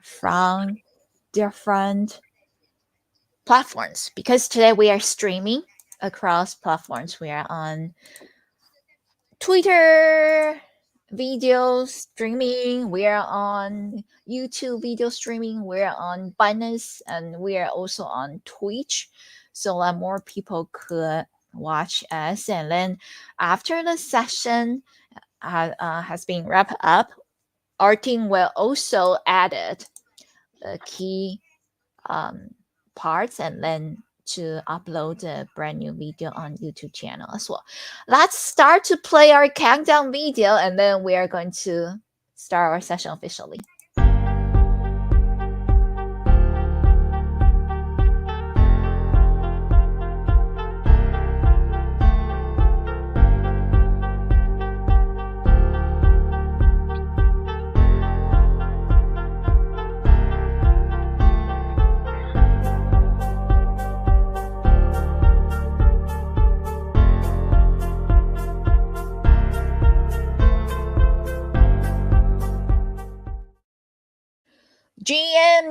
from different platforms, because today we are streaming across platforms. We are on Twitter video streaming, we are on YouTube video streaming, we're on b0rder1ess, and we are also on Twitch, so that more people could watch us. And then after the session has been wrapped up, our team will also add the key parts and then to upload a brand new video on YouTube channel as well. Let's start to play our countdown video, and then we are going to start our session officially.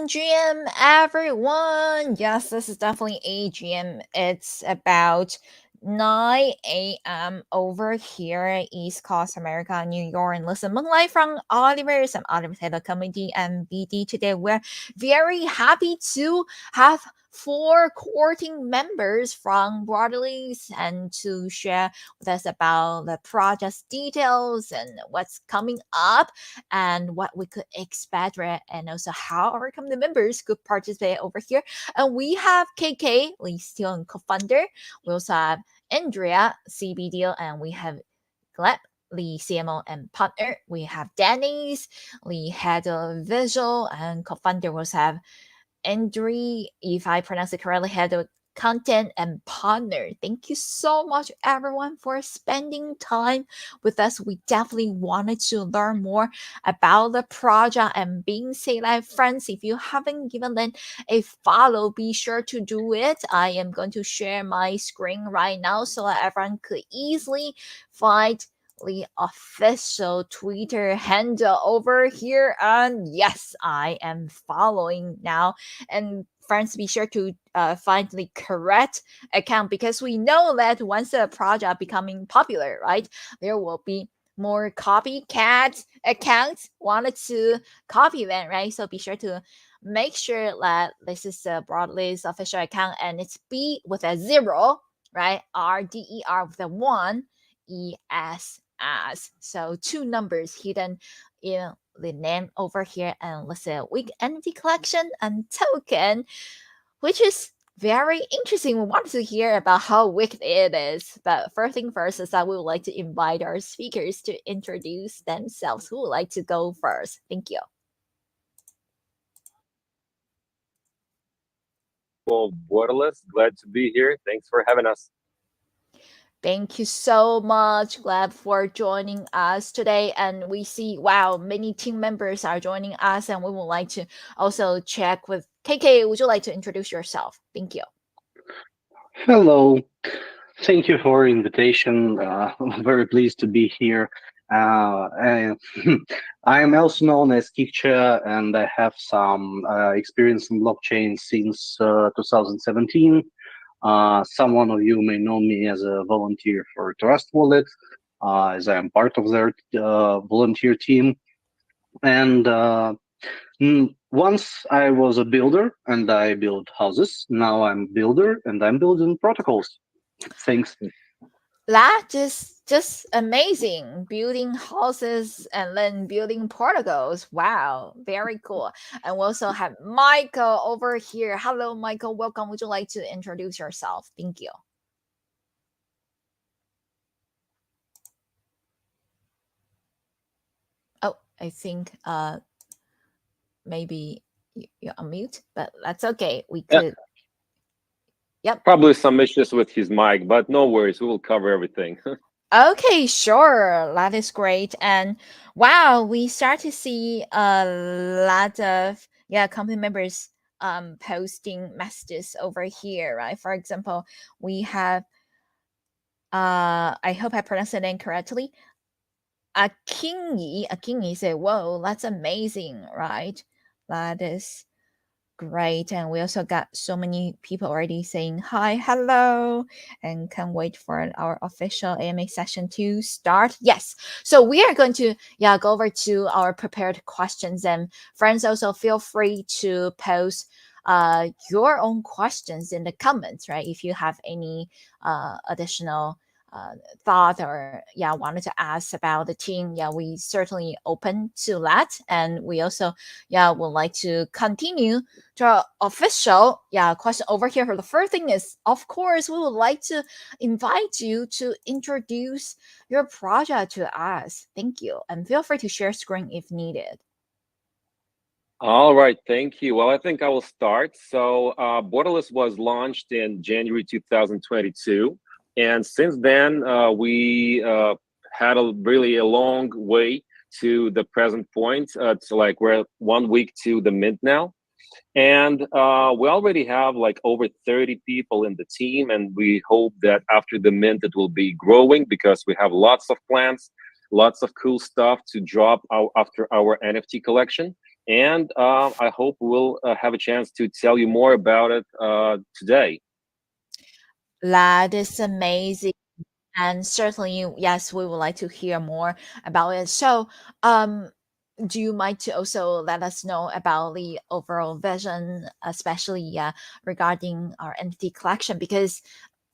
GM, everyone. Yes, this is definitely a GM. It's about 9 a.m. over here, East Coast America, New York. And listen, live from Ultiverse and Ultiverse community and BD today. We're very happy to have 4 core team members from b0rder1ess and to share with us about the project's details and what's coming up and what we could expect, right? And also how our community members could participate over here. And we have KK, Lee Steele, co-founder. We also have Andrea, CBD, and we have Gleb, the CMO and partner. We have Dennis, the head of visual and co-founder. We also have Andre, if I pronounce it correctly, head of content and partner. Thank you so much, everyone, for spending time with us. We definitely wanted to learn more about the project and being Say Live friends. If you haven't given them a follow, be sure to do it. I am going to share my screen right now so that everyone could easily find the official Twitter handle over here. And yes, I am following now. And friends, be sure to find the correct account, because we know that once a project becoming popular, right, there will be more copycat accounts wanted to copy them, right? So be sure to make sure that this is a b0rder1ess official account, and it's B with a 0, right? RDER with a 1, ES as. So 2 numbers hidden in the name over here. And let's say week NFT collection and token, which is very interesting. We want to hear about how wicked it is. But first thing first is that we would like to invite our speakers to introduce themselves. Who would like to go first? Thank you. Well, b0rder1ess, glad to be here. Thanks for having us. Thank you so much, Gleb, for joining us today. And we see, wow, many team members are joining us, and we would like to also check with KK. Would you like to introduce yourself? Thank you. Hello. Thank you for invitation. I'm very pleased to be here. I am also known as Kikcha, and I have some experience in blockchain since 2017. Someone of you may know me as a volunteer for Trust Wallet, as I am part of their volunteer team. And once I was a builder and I built houses. Now I'm builder and I'm building protocols. Thanks. That is just amazing. Building houses and then building protocols. Wow, very cool. And we also have Michael over here. Hello, Michael. Welcome. Would you like to introduce yourself? Thank you. Oh, I think maybe you're on mute, but that's okay. We could. Yep. Probably some issues with his mic, but no worries. We will cover everything. Okay, sure. That is great. And wow, we start to see a lot of company members posting messages over here, right? For example, we have I hope I pronounced the name correctly. Akinyi said, "Whoa, that's amazing, right? That is great. And we also got so many people already saying hi, hello, and can't wait for our official AMA session to start. Yes. So we are going to go over to our prepared questions. And friends, also feel free to post your own questions in the comments, right? If you have any additional thought or wanted to ask about the team, we certainly open to that. And we also would like to continue to our official question over here. For the first thing is, of course, we would like to invite you to introduce your project to us. Thank you, and feel free to share screen if needed. All right, thank you. Well, I think I will start. So, b0rder1ess was launched in January 2022, and since then, we had a long way to the present point. So, like, we're 1 week to the mint now, and we already have like over 30 people in the team, and we hope that after the mint, it will be growing because we have lots of plans, lots of cool stuff to drop after our NFT collection. And I hope we'll have a chance to tell you more about it today. That is amazing. And certainly, yes, we would like to hear more about it. So, do you mind to also let us know about the overall vision, especially regarding our NFT collection? Because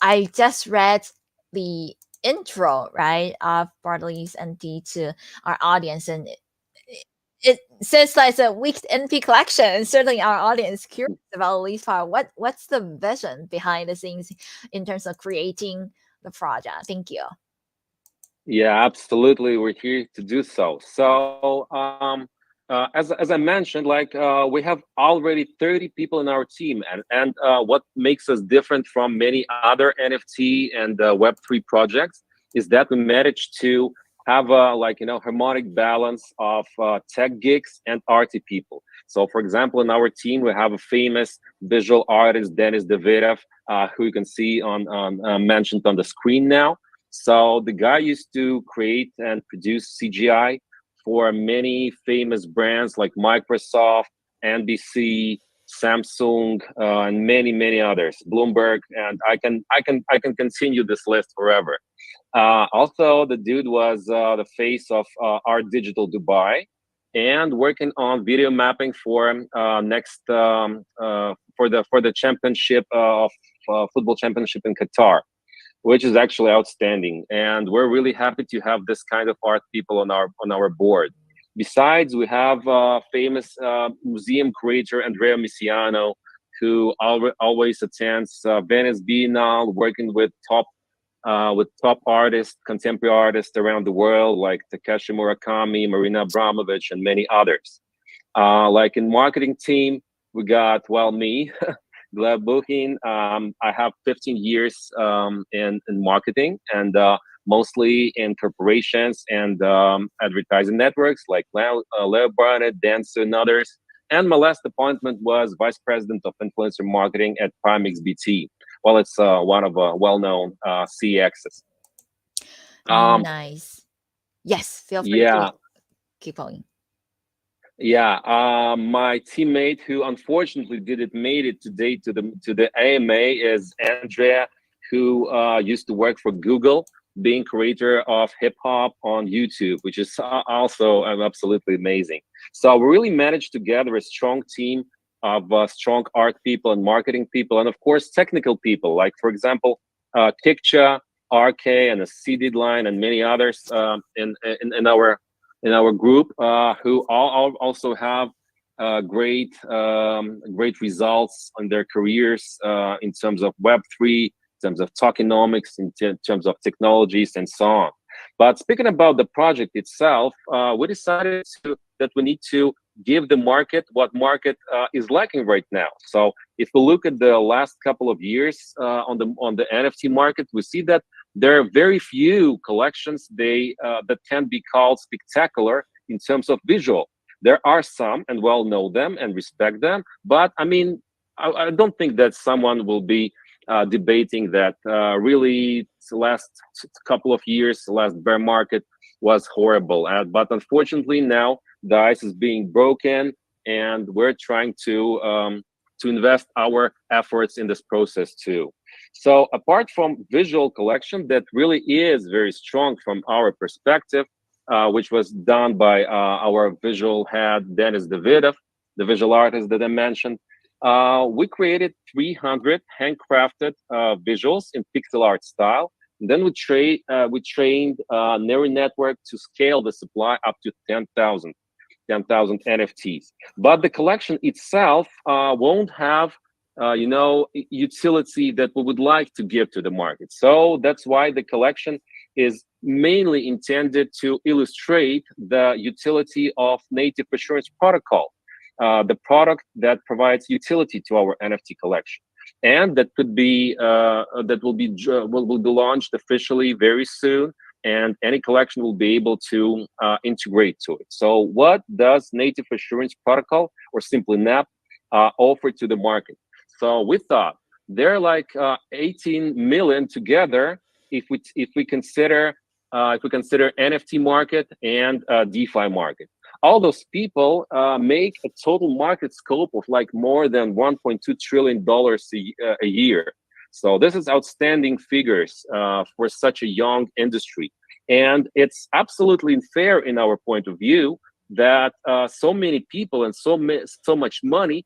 I just read the intro, right, of Bartley's NFT to our audience, and it says like it's a weak NFT collection. And certainly, our audience is curious about Leaf Fire. What's the vision behind the scenes in terms of creating the project? Thank you. Yeah, absolutely. We're here to do so. So, as I mentioned, like we have already 30 people in our team, and what makes us different from many other NFT and Web3 projects is that we managed to have a harmonic balance of tech geeks and arty people. So, for example, in our team, we have a famous visual artist, Denis Davidev, who you can see on mentioned on the screen now. So the guy used to create and produce CGI for many famous brands like Microsoft, NBC, Samsung, and many others, Bloomberg, and I can continue this list forever. Also, the dude was the face of Art Digital Dubai, and working on video mapping for next for the championship of football championship in Qatar, which is actually outstanding. And we're really happy to have this kind of art people on our board. Besides, we have famous museum curator Andrea Misiano, who always attends Venice Biennale, working with top artists, contemporary artists around the world, like Takeshi Murakami, Marina Abramovich, and many others. Like in marketing team, we got me, Gleb Buchin. I have 15 years in marketing, and mostly in corporations and advertising networks like Leo Barnett, Dance, and others. And my last appointment was vice president of influencer marketing at Prime XBT. Well, it's one of well-known CXs. Nice. Yes, feel free Yeah, to keep going. yeah. My teammate, who unfortunately didn't made it today to the AMA, is Andrea, who used to work for Google, being creator of hip hop on YouTube, which is also absolutely amazing. So we really managed to gather a strong team of strong art people and marketing people, and of course technical people, like for example, Kikcha, RK, and a CD Line, and many others in our group, who all also have great results on their careers in terms of Web3, in terms of tokenomics, in terms of technologies, and so on. But speaking about the project itself, we decided that we need to give the market what market is lacking right now. So if we look at the last couple of years on the NFT market, we see that there are very few collections that can be called spectacular in terms of visual. There are some, and we all know them and respect them, but I mean, I don't think that someone will be debating that really the last couple of years, the last bear market was horrible. But unfortunately now the ice is being broken, and we're trying to invest our efforts in this process too. So apart from visual collection, that really is very strong from our perspective, which was done by our visual head, Dennis Davidov, the visual artist that I mentioned. We created 300 handcrafted visuals in pixel art style. And then we trained neural network to scale the supply up to 10,000 NFTs. But the collection itself won't have, utility that we would like to give to the market. So that's why the collection is mainly intended to illustrate the utility of native assurance protocol, the product that provides utility to our NFT collection. And that could be will be launched officially very soon, and any collection will be able to integrate to it. So what does Native Assurance Protocol, or simply NAP, offer to the market? So we thought they're like 18 million together if we consider NFT market and DeFi market. All those people make a total market scope of like more than $1.2 trillion a year. So this is outstanding figures for such a young industry. And it's absolutely unfair in our point of view that so many people and so much money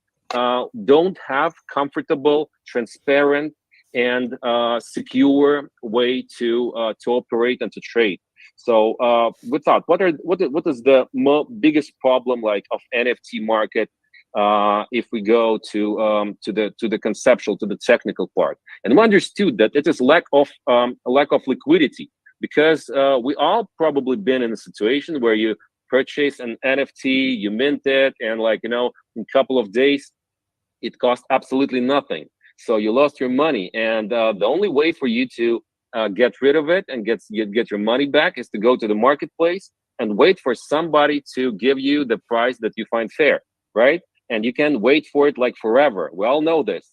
don't have comfortable, transparent, and secure way to operate and to trade. So we thought, what is the biggest problem like of NFT market if we go to the conceptual, to the technical part? And we understood that it is lack of liquidity, because we all probably been in a situation where you purchase an NFT, you mint it, and in a couple of days it costs absolutely nothing. So you lost your money, and the only way for you to get rid of it and get your money back is to go to the marketplace and wait for somebody to give you the price that you find fair, right? And you can wait for it like forever. We all know this.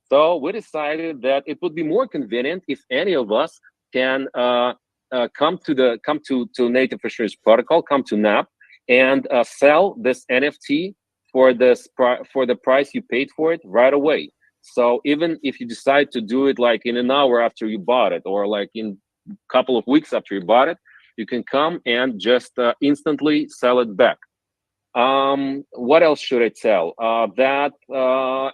So we decided that it would be more convenient if any of us can come to Native Assurance Protocol, come to NAP, and sell this NFT for the price you paid for it right away. So even if you decide to do it like in an hour after you bought it, or like in a couple of weeks after you bought it, you can come and just instantly sell it back. What else should I tell? That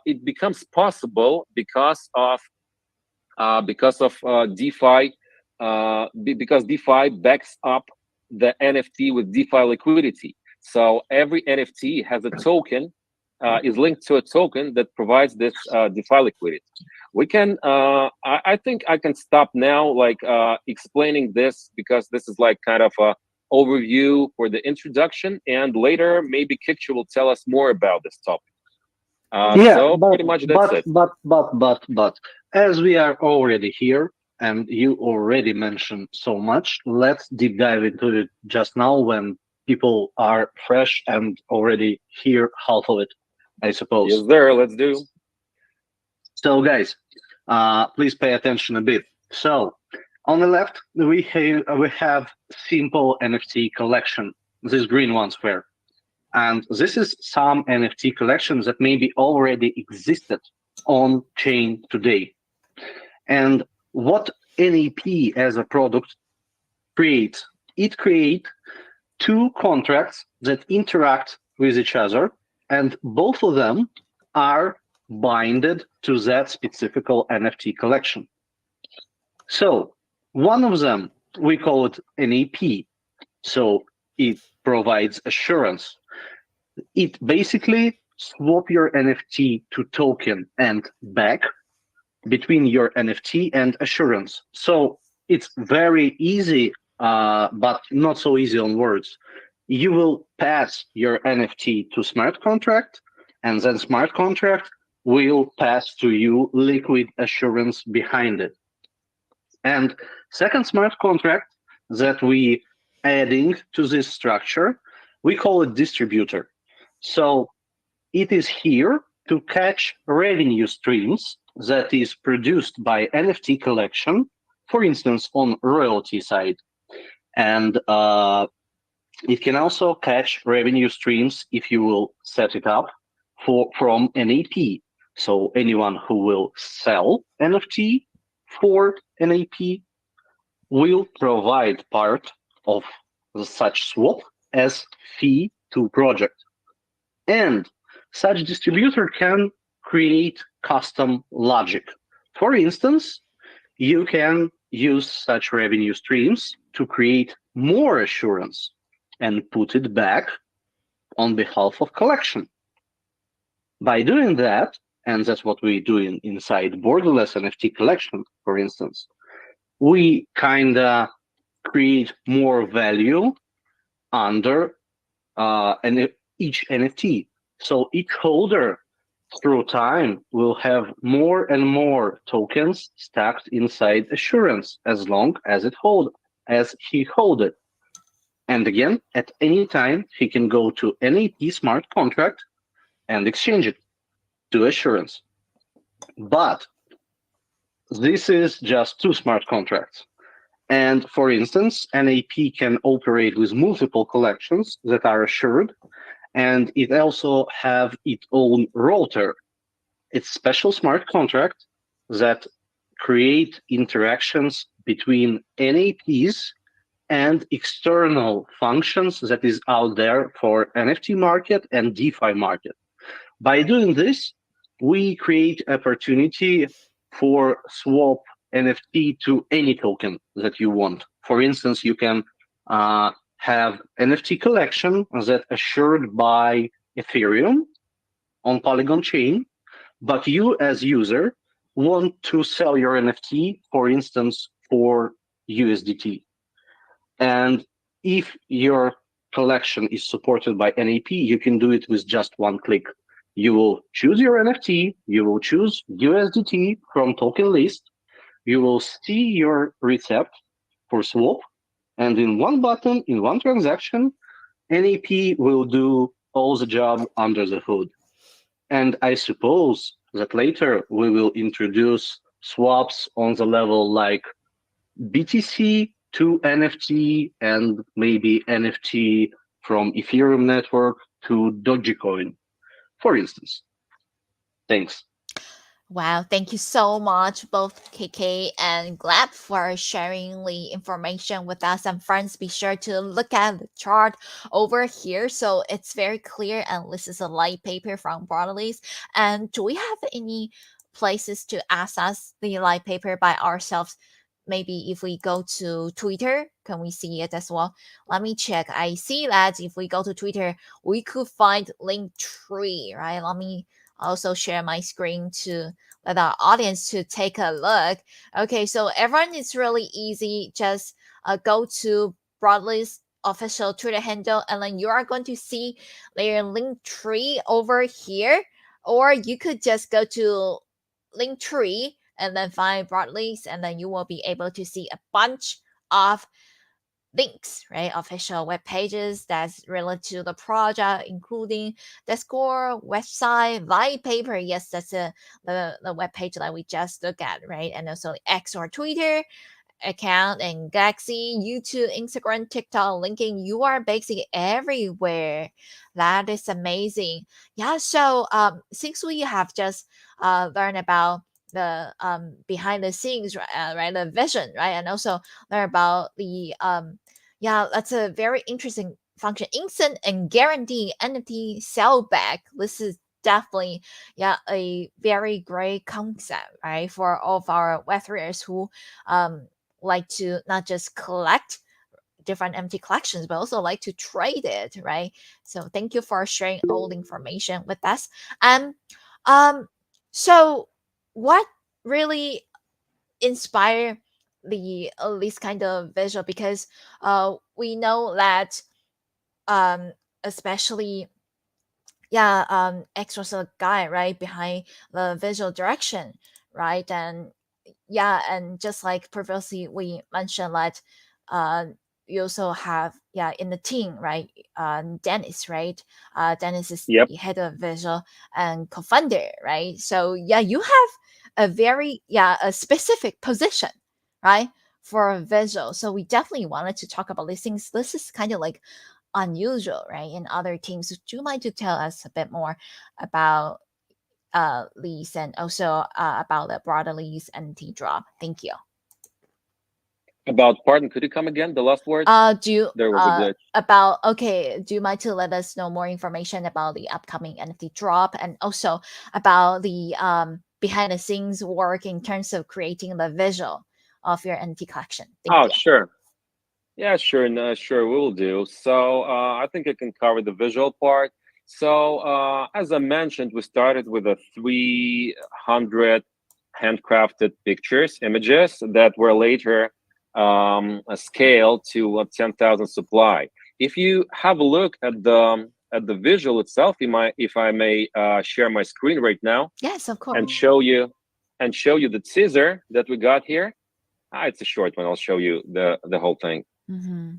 it becomes possible because of DeFi, because DeFi backs up the NFT with DeFi liquidity. So every NFT has a token, is linked to a token that provides this DeFi liquidity. We can, I think I can stop now, like explaining this, because this is like kind of a overview for the introduction, and later maybe Kikcha will tell us more about this topic. Yeah, So pretty much that's it. but as we are already here and you already mentioned so much, let's deep dive into it just now when people are fresh and already hear half of it, I suppose. Yes, there. Let's do. So, guys, please pay attention a bit. So, on the left, we have simple NFT collection. These green ones were, and this is some NFT collections that maybe already existed on chain today. And what NAP as a product creates, it creates two contracts that interact with each other, and both of them are binded to that specific NFT collection. So one of them, we call it NAP. So it provides assurance. It basically swap your NFT to token and back between your NFT and assurance. So it's very easy, but not so easy on words. You will pass your NFT to smart contract, and then smart contract will pass to you liquid assurance behind it. And second smart contract that we adding to this structure, we call it distributor. So it is here to catch revenue streams that is produced by NFT collection, for instance, on royalty side. And It can also catch revenue streams if you will set it up from an AP. So anyone who will sell NFT for an AP will provide part of such swap as fee to project. And such distributor can create custom logic. For instance, you can use such revenue streams to create more assurance and put it back on behalf of collection. By doing that, and that's what we do inside borderless NFT collection, for instance, we kind of create more value under each NFT. So each holder through time will have more and more tokens stacked inside assurance as long as he hold it. And again, at any time he can go to NAP smart contract and exchange it to assurance. But this is just two smart contracts. And for instance, NAP can operate with multiple collections that are assured, and it also have its own router. It's special smart contract that create interactions between NAPs and external functions that is out there for NFT market and DeFi market. By doing this, we create opportunity for swap NFT to any token that you want. For instance, you can have NFT collection that assured by Ethereum on Polygon chain, but you as user want to sell your NFT, for instance, for USDT. And if your collection is supported by NAP, you can do it with just one click. You will choose your NFT, you will choose USDT from token list, you will see your recept for swap, and in one button, in one transaction, NAP will do all the job under the hood. And I suppose that later we will introduce swaps on the level like BTC to NFT and maybe NFT from Ethereum network to Dogecoin, for instance. Thanks. Wow, thank you so much, both KK and Gleb, for sharing the information with us. And friends, be sure to look at the chart over here. So it's very clear, and this is a light paper from b0rder1ess. And do we have any places to access the light paper by ourselves? Maybe if we go to Twitter, can we see it as well? Let me check. I see that if we go to Twitter, we could find link tree, right? Let me also share my screen to let our audience to take a look. Okay, so everyone, it's really easy. Just go to b0rder1ess official Twitter handle, and then you are going to see their link tree over here, or you could just go to link tree and then find b0rder1ess, and then you will be able to see a bunch of links, right? Official web pages that's related to the project, including the score, website, white paper. Yes, that's the web page that we just looked at, right? And also X or Twitter account and Galaxy, YouTube, Instagram, TikTok, LinkedIn. You are basically everywhere. That is amazing. Yeah. So since we have just learned about the behind the scenes, right, the vision, right, and also learn about the yeah, that's a very interesting function. Instant and guarantee NFT sellback. This is definitely a very great concept, right, for all of our Web3ers who like to not just collect different empty collections but also like to trade it, right? So thank you for sharing all the information with us. And so what really inspire the this kind of visual, because we know that especially X was a guy right behind the visual direction, right? And and just like previously we mentioned that you also have in the team, right? Dennis, right? Dennis is Yep. the head of visual and co-founder, right? So you have a very a specific position, right, for visual. So we definitely wanted to talk about these things. This is kind of like unusual, right, in other teams. Would you mind to tell us a bit more about lease and also about the broader lease and T-drop? Thank you. About, pardon, could you come again? The last words? Do you There was a glitch. about okay? Do you mind to let us know more information about the upcoming NFT drop and also about the behind the scenes work in terms of creating the visual of your NFT collection? Thank Oh, you. sure. Yeah, sure. No, sure, we will do. So I think I can cover the visual part. So as I mentioned, we started with a 300 handcrafted pictures, images that were later scaled to a 10,000 supply. If you have a look at the visual itself, if I may share my screen right now Yes, of course. and show you the teaser that we got here. It's a short one. I'll show you the whole thing. Mm-hmm.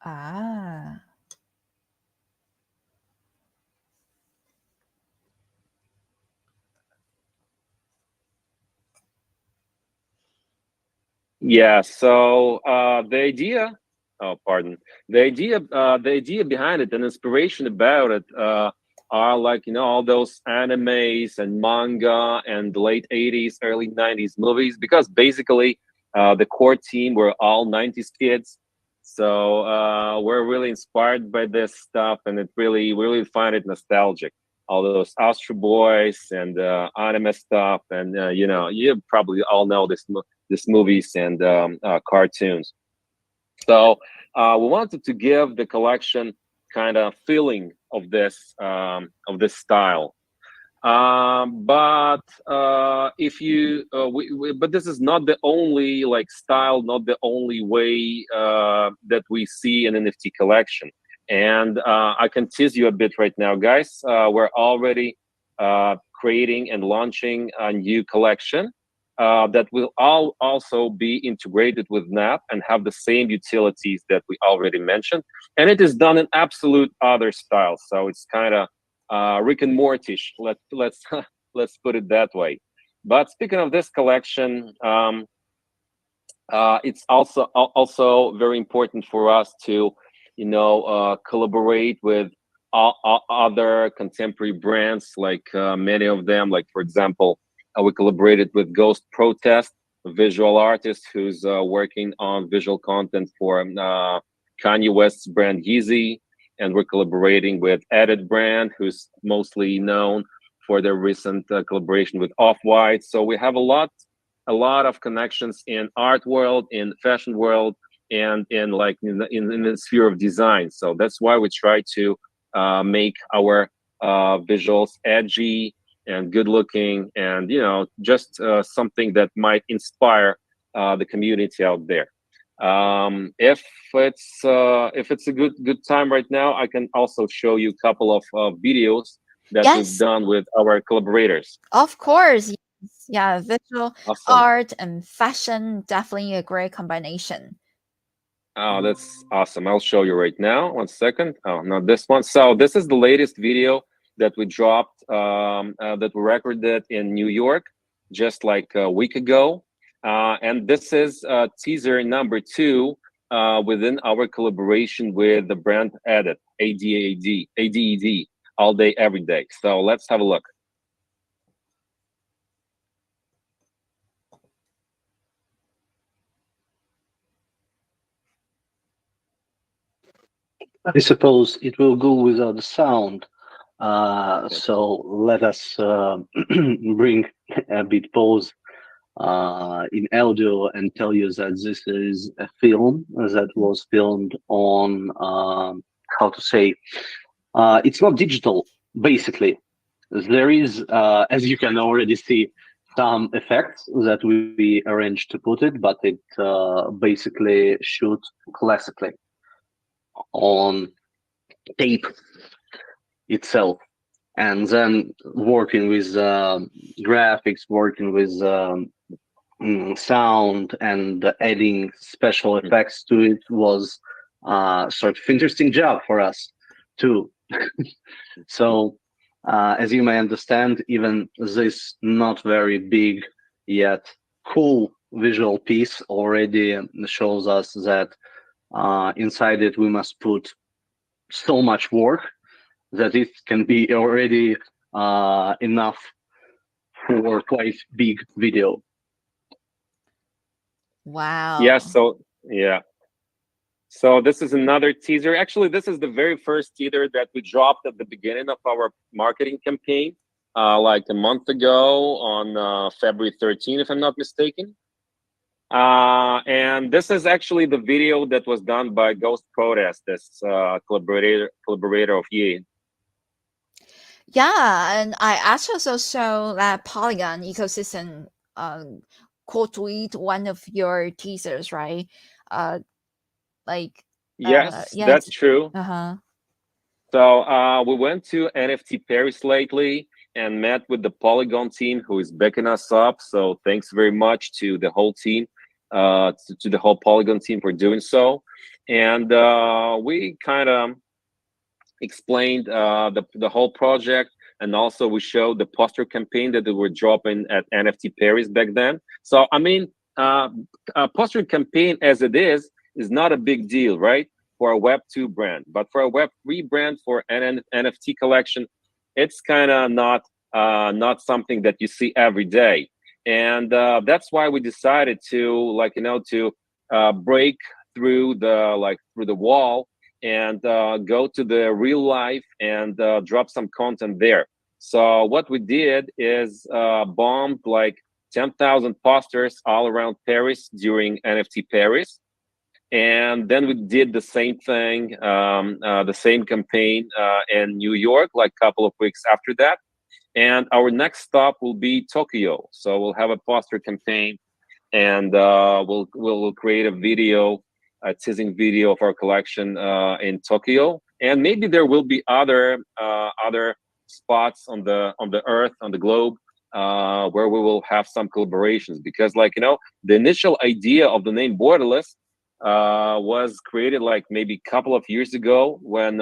Ah. Yeah. So the idea, oh, pardon, the idea behind it, and inspiration about it, are like all those animes and manga and the late '80s, early '90s movies. Because basically, the core team were all '90s kids, so we're really inspired by this stuff, and we really find it nostalgic. All those Astro Boys and anime stuff, and you probably all know this movies and cartoons. So we wanted to give the collection kind of feeling of this style. But if you, but this is not the only like style, not the only way that we see an NFT collection. And I can tease you a bit right now, guys. We're already creating and launching a new collection that will all also be integrated with NAP and have the same utilities that we already mentioned. And it is done in absolute other style. So it's kind of Rick and Mortish. Let's let's put it that way. But speaking of this collection, it's also very important for us to collaborate with all other contemporary brands, like many of them. Like for example, we collaborated with Ghost Protest, a visual artist who's working on visual content for Kanye West's brand Yeezy, and we're collaborating with Edit brand, who's mostly known for their recent collaboration with Off-White. So we have a lot of connections in art world, in fashion world, and in like in the sphere of design. So that's why we try to make our visuals edgy and good looking, and just something that might inspire the community out there. If it's a good time right now, I can also show you a couple of videos that we've Yes, done with our collaborators. of course. Yes. Yeah, visual Awesome. art and fashion, definitely a great combination. Oh, that's awesome. I'll show you right now. One second. Oh, not this one. So this is the latest video that we dropped, that we recorded in New York just like a week ago. And this is teaser number 2 within our collaboration with the brand Edit, ADED, all day, every day. So let's have a look. I suppose it will go without the sound. So let us bring a bit pause in audio and tell you that this is a film that was filmed on, how to say, it's not digital, basically. There is, as you can already see, some effects that we arranged to put it, but it basically shoot classically on tape itself, and then working with graphics, working with sound, and adding special effects to it was sort of interesting job for us too. So as you may understand, even this not very big yet cool visual piece already shows us that inside it we must put so much work that it can be already enough for quite big video. Yeah. Wow. So yeah. So this is another teaser. Actually, this is the very first teaser that we dropped at the beginning of our marketing campaign, like a month ago on February 13th, if I'm not mistaken. And this is actually the video that was done by b0rder1ess, this collaborator of Ye. Yeah, and I actually also saw that Polygon ecosystem quote tweet one of your teasers, right? Uh like Yes, yeah, that's it's true. uh-huh. So we went to NFT Paris lately and met with the Polygon team who is backing us up. So thanks very much to the whole team, to the whole Polygon team for doing so. And we kind of explained the whole project, and also we showed the poster campaign that they were dropping at NFT Paris back then. So I mean, uh, a poster campaign as it is not a big deal, right? For a Web2 brand, but for a Web3 brand for an NFT collection, it's kind of not something that you see every day, and that's why we decided to to break through the wall and go to the real life and drop some content there. So what we did is bombed like 10,000 posters all around Paris during NFT Paris. And then we did the same thing, the same campaign in New York, like a couple of weeks after that. And our next stop will be Tokyo. So we'll have a poster campaign, and we'll create a video, a teasing video of our collection in Tokyo, and maybe there will be other spots on the earth, on the globe, where we will have some collaborations. Because the initial idea of the name Borderless was created like maybe a couple of years ago when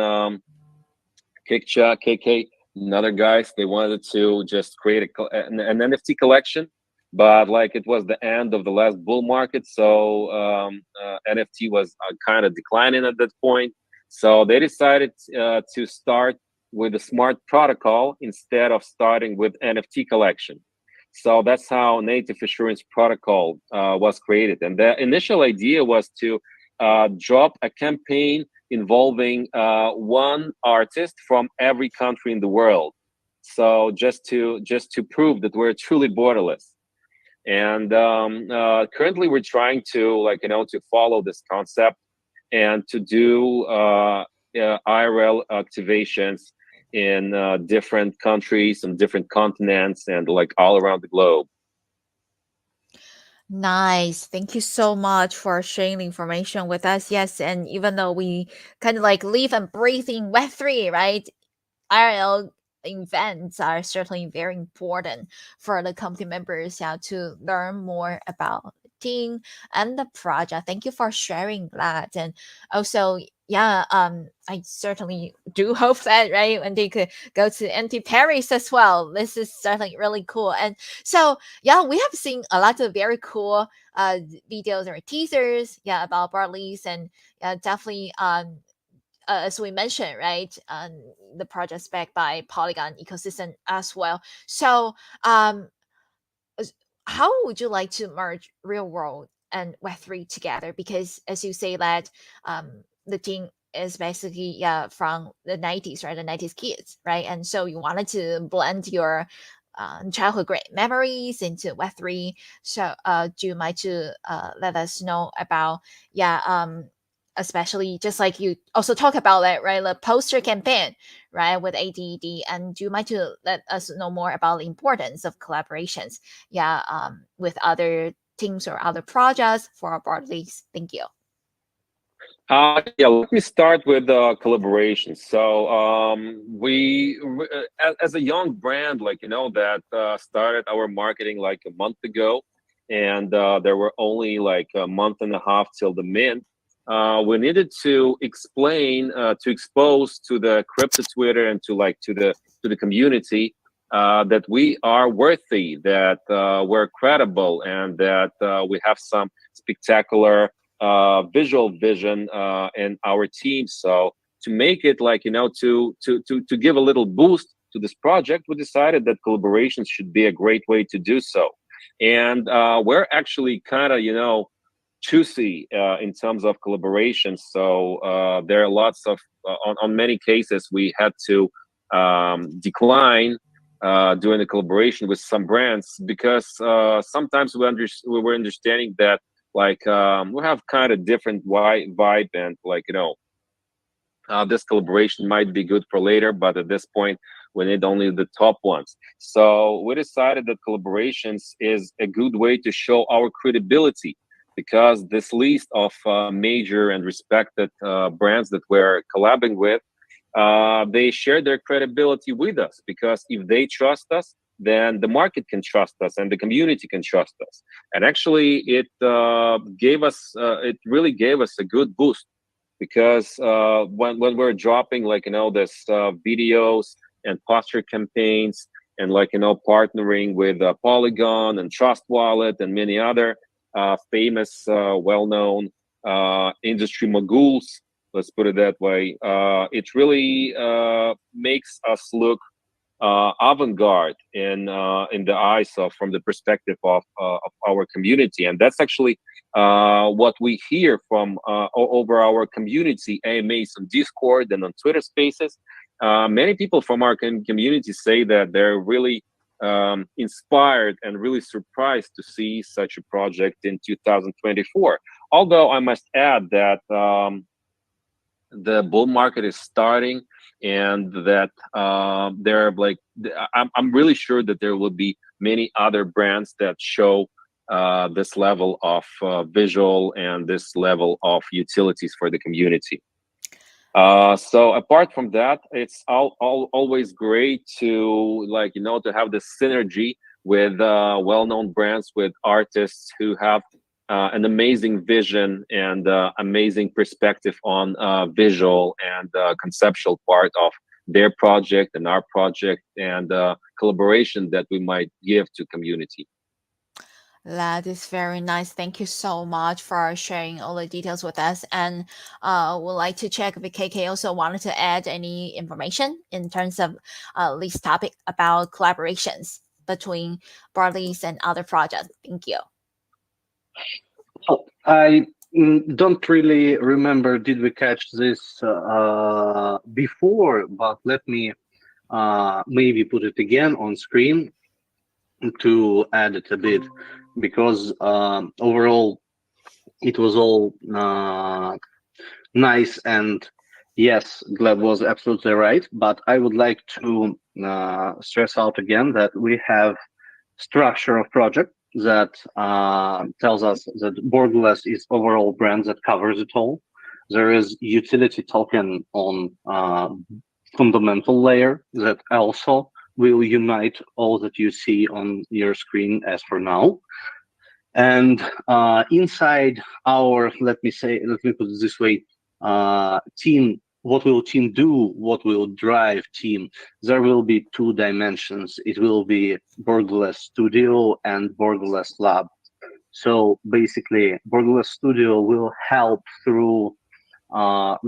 Kikcha, KK, and other guys, they wanted to just create an NFT collection, but like it was the end of the last bull market, so NFT was kind of declining at that point. So they decided to start with a smart protocol instead of starting with NFT collection. So that's how Native Assurance Protocol was created, and the initial idea was to drop a campaign involving one artist from every country in the world. So just to prove that we're truly borderless. And currently, we're trying to to follow this concept and to do IRL activations in different countries and different continents and like all around the globe. Nice. Thank you so much for sharing the information with us. Yes, and even though we kind of like live and breathe in Web3, right? IRL events are certainly very important for the community members, yeah, to learn more about the team and the project. Thank you for sharing that. And also, yeah, I certainly do hope that, right, when they could go to NT Paris as well. This is certainly really cool. And so yeah, we have seen a lot of very cool videos or teasers, yeah, about b0rder1ess, and definitely as we mentioned, right, the project's backed by Polygon ecosystem as well. So, how would you like to merge real world and Web3 together? Because as you say that the team is basically from the 90s, right? The 90s kids, right? And so you wanted to blend your childhood great memories into Web3. So do you mind to let us know about especially just like you also talk about that, right? The poster campaign, right, with ADD. And do you mind to let us know more about the importance of collaborations, with other teams or other projects for b0rder1ess? Thank you. Yeah, let me start with collaboration. So as a young brand, that started our marketing like a month ago, and there were only like a month and a half till the mint. We needed to explain, to expose to the crypto Twitter and to the community that we are worthy, that we're credible, and that we have some spectacular visual vision in our team. So to make it like, to give a little boost to this project, we decided that collaborations should be a great way to do so. And we're actually kind of, choosy in terms of collaborations. So there are lots of, on many cases, we had to decline doing the collaboration with some brands because sometimes we were understanding that like we have kind of different vibe, and like this collaboration might be good for later, but at this point we need only the top ones. So we decided that collaborations is a good way to show our credibility, because this list of major and respected brands that we're collabing with, they share their credibility with us, because if they trust us, then the market can trust us and the community can trust us. And actually it it really gave us a good boost, because when we're dropping like this videos and poster campaigns, and like partnering with Polygon and Trust Wallet and many other famous well-known industry moguls, let's put it that way, it really makes us look avant-garde in the eyes of, from the perspective of our community. And that's actually what we hear from over our community AMAs on Discord and on Twitter Spaces. Many people from our community say that they're really inspired and really surprised to see such a project in 2024. Although I must add that the bull market is starting, and that there are like I'm really sure that there will be many other brands that show this level of visual and this level of utilities for the community. So apart from that, it's always great to to have this synergy with well-known brands, with artists who have an amazing vision and amazing perspective on visual and conceptual part of their project and our project, and collaboration that we might give to community. That is very nice. Thank you so much for sharing all the details with us. And would like to check if KK also wanted to add any information in terms of this topic about collaborations between b0rder1ess and other projects. Thank you. Oh, I don't really remember, did we catch this before, but let me maybe put it again on screen to add it a bit, because overall it was all nice, and yes, Gleb was absolutely right. But I would like to stress out again that we have structure of project that tells us that b0rder1ess is overall brand that covers it all. There is utility token on fundamental layer that also will unite all that you see on your screen as for now. And inside our, let me put it this way, team, what will team do, what will drive team, there will be two dimensions. It will be b0rder1ess Studio and b0rder1ess Lab. So basically, b0rder1ess Studio will help through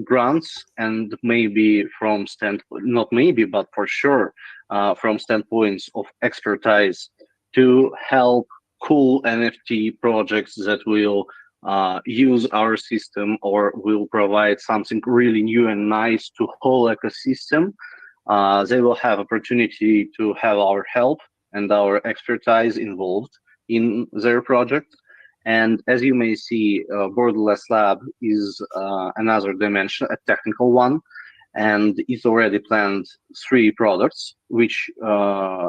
grants, and maybe from not maybe, but for sure, from standpoints of expertise, to help cool NFT projects that will use our system or will provide something really new and nice to whole ecosystem. They will have opportunity to have our help and our expertise involved in their project. And as you may see, b0rder1ess Lab is another dimension, a technical one, and it's already planned 3 products, which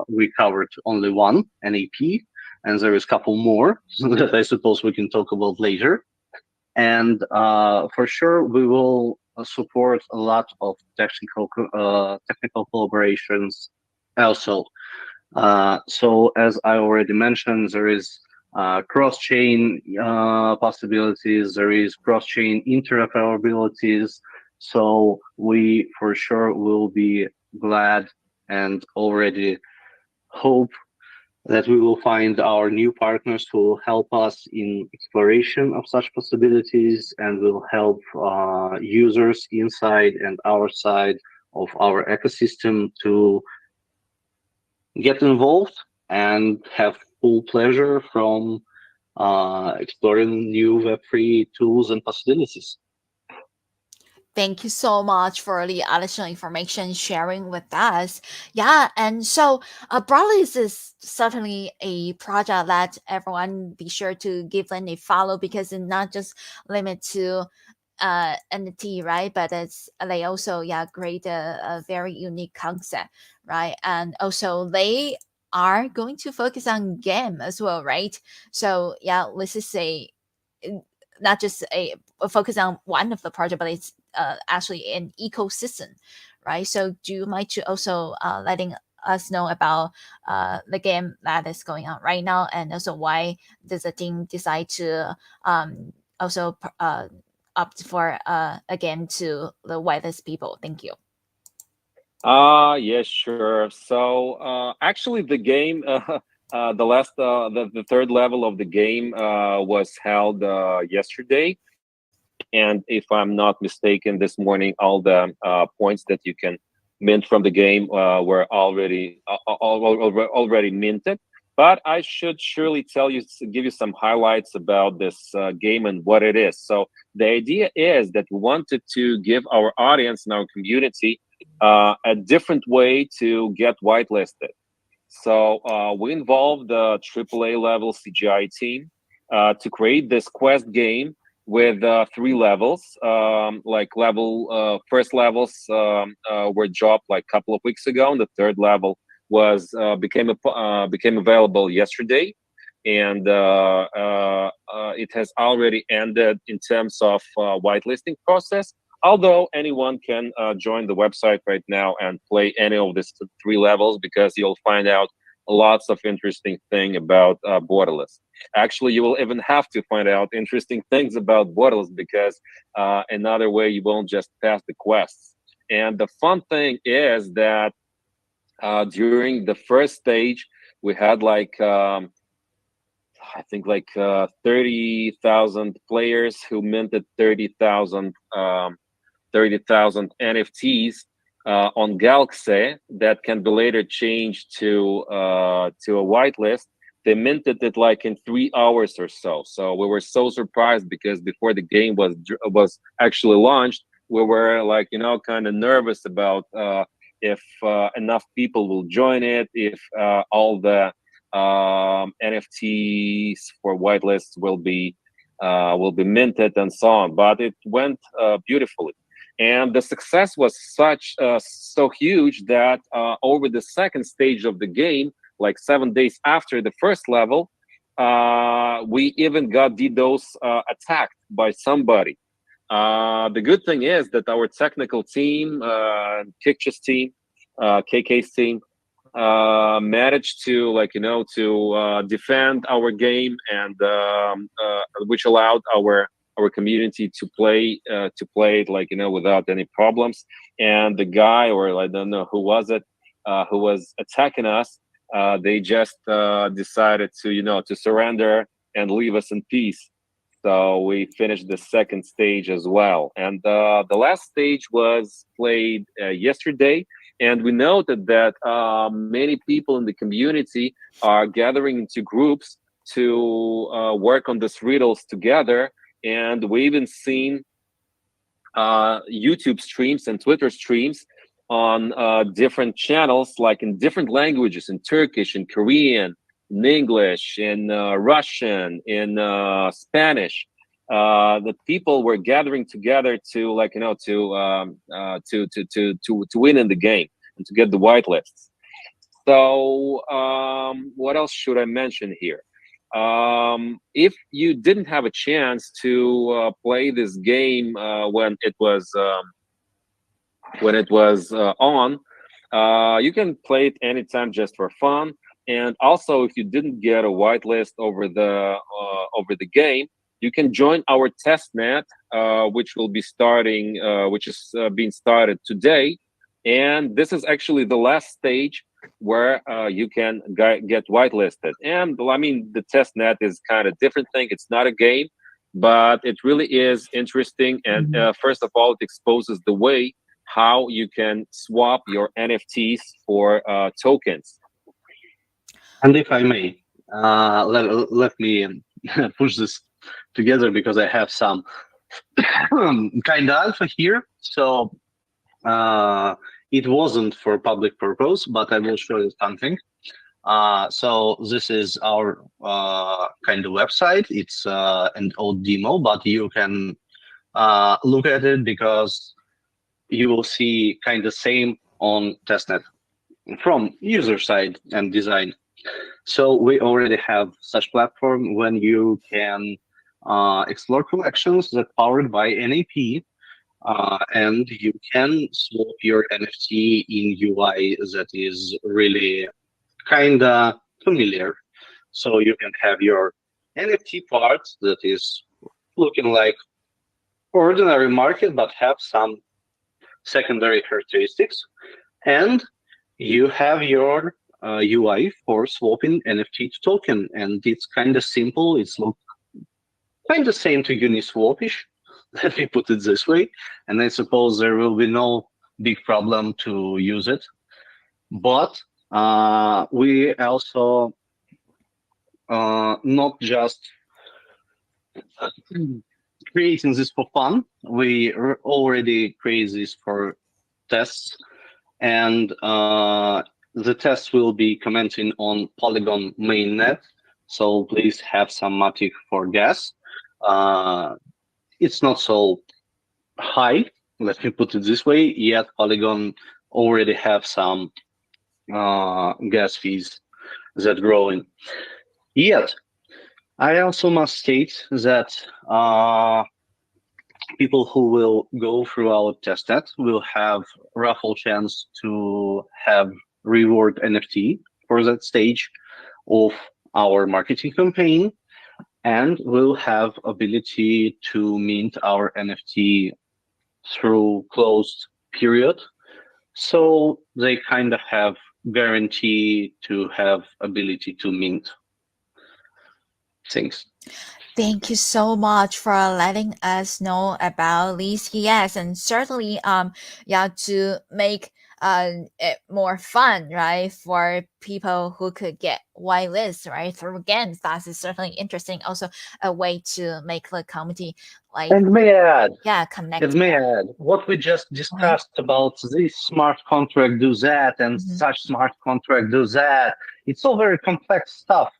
we covered only one, an AP, and there is a couple more that I suppose we can talk about later. And for sure, we will support a lot of technical collaborations also. So as I already mentioned, there is cross-chain possibilities, there is cross-chain interoperabilities. So we for sure will be glad and already hope that we will find our new partners who will help us in exploration of such possibilities and will help users inside and outside of our ecosystem to get involved and have full pleasure from exploring new Web3 tools and possibilities. Thank you so much for the additional information sharing with us. Yeah, and so b0rder1ess is certainly a project that everyone be sure to give them a follow, because it's not just limited to NFT, right? But it's they also create a very unique concept, right? And also they are going to focus on game as well, right? So yeah, this is a not just a focus on one of the project, but it's actually an ecosystem, right? So do you mind to also letting us know about the game that is going on right now, and also why does the team decide to also opt for a game to the whitelist people? Thank you. Yeah, sure. So actually, the game, the third level of the game was held yesterday, and if I'm not mistaken, this morning all the points that you can mint from the game were already minted. But I should surely tell you, give you some highlights about this game and what it is. So the idea is that we wanted to give our audience and our community a different way to get whitelisted. So we involved the AAA level CGI team to create this quest game with three levels. Like first levels were dropped like a couple of weeks ago, and the third level was became available yesterday, and it has already ended in terms of whitelisting process. Although anyone can join the website right now and play any of these three levels, because you'll find out lots of interesting thing about b0rder1ess. Actually, you will even have to find out interesting things about b0rder1ess, because another way you won't just pass the quests. And the fun thing is that during the first stage, we had like I think like 30,000 players who minted 30,000 NFTs on Galaxy that can be later changed to a whitelist. They minted it like in 3 hours or so. So we were so surprised, because before the game was actually launched, we were like, kind of nervous about if enough people will join it, if all the NFTs for whitelists will be minted and so on. But it went beautifully, and the success was so huge that over the second stage of the game, like 7 days after the first level, we even got DDoS attacked by somebody. The good thing is that our technical team, Kikcha's team, KK's team, managed to defend our game, and which allowed our community to play it without any problems. And the guy, or I don't know who was it, who was attacking us, they just decided to surrender and leave us in peace. So we finished the second stage as well, and the last stage was played yesterday. And we noted that many people in the community are gathering into groups to work on these riddles together. And we even seen YouTube streams and Twitter streams on different channels, like in different languages, in Turkish, in Korean, in English, in Russian, in Spanish. The people were gathering together to to win in the game and to get the whitelists. So what else should I mention here? If you didn't have a chance to play this game when it was on, you can play it anytime just for fun. And also, if you didn't get a whitelist over the game, you can join our testnet, which will be starting, which is being started today. And this is actually the last stage where you can get whitelisted. And I mean, the test net is kind of different thing. It's not a game, but it really is interesting. And first of all, it exposes the way how you can swap your NFTs for tokens. And if I may, let me push this together because I have some kind of alpha here. So it wasn't for public purpose, but I will show you something. So this is our kind of website. It's an old demo, but you can look at it because you will see kind of same on testnet from user side and design. So we already have such platform when you can explore collections that powered by NAP, and you can swap your NFT in UI that is really kinda familiar. So you can have your NFT part that is looking like ordinary market but have some secondary characteristics, and you have your UI for swapping NFT to token, and it's kind of simple. It's look kind of same to Uniswapish. Let me put it this way, and I suppose there will be no big problem to use it. But we also not just creating this for fun. We already create this for tests, and the tests will be commenting on Polygon mainnet. So please have some matic for gas. It's not so high, let me put it this way, yet Polygon already have some gas fees that growing. Yet, I also must state that people who will go through our testnet will have raffle chance to have reward NFT for that stage of our marketing campaign, and will have ability to mint our NFT through closed period. So they kind of have guarantee to have ability to mint things. Thank you so much for letting us know about these. Yes, and certainly, yeah, to make it more fun, right, for people who could get whitelists, right, through games. That is certainly interesting. Also, a way to make the community like And may I add, yeah connect. it may add what we just discussed about this smart contract do that and such smart contract do that. It's all very complex stuff,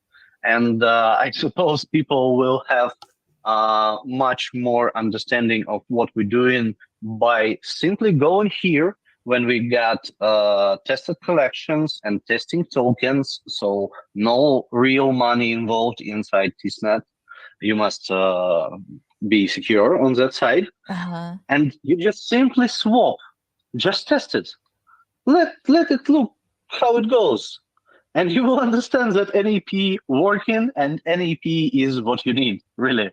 and I suppose people will have much more understanding of what we're doing by simply going here when we got tested collections and testing tokens. So no real money involved inside testnet. You must be secure on that side, and you just simply swap, just test it, let it look how it goes, and you will understand that NAP working, and NAP is what you need, really.